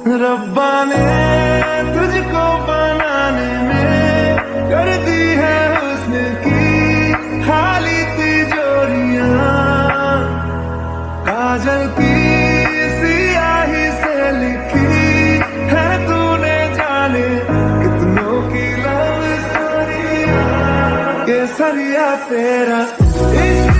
रब्बा ने तुझको बनाने में कर दी है हुस्न की खाली तिजोरियां, काजल की सियाही से लिखी है तूने जाने कितनों की लव स्टोरियां। केसरिया तेरा इश्क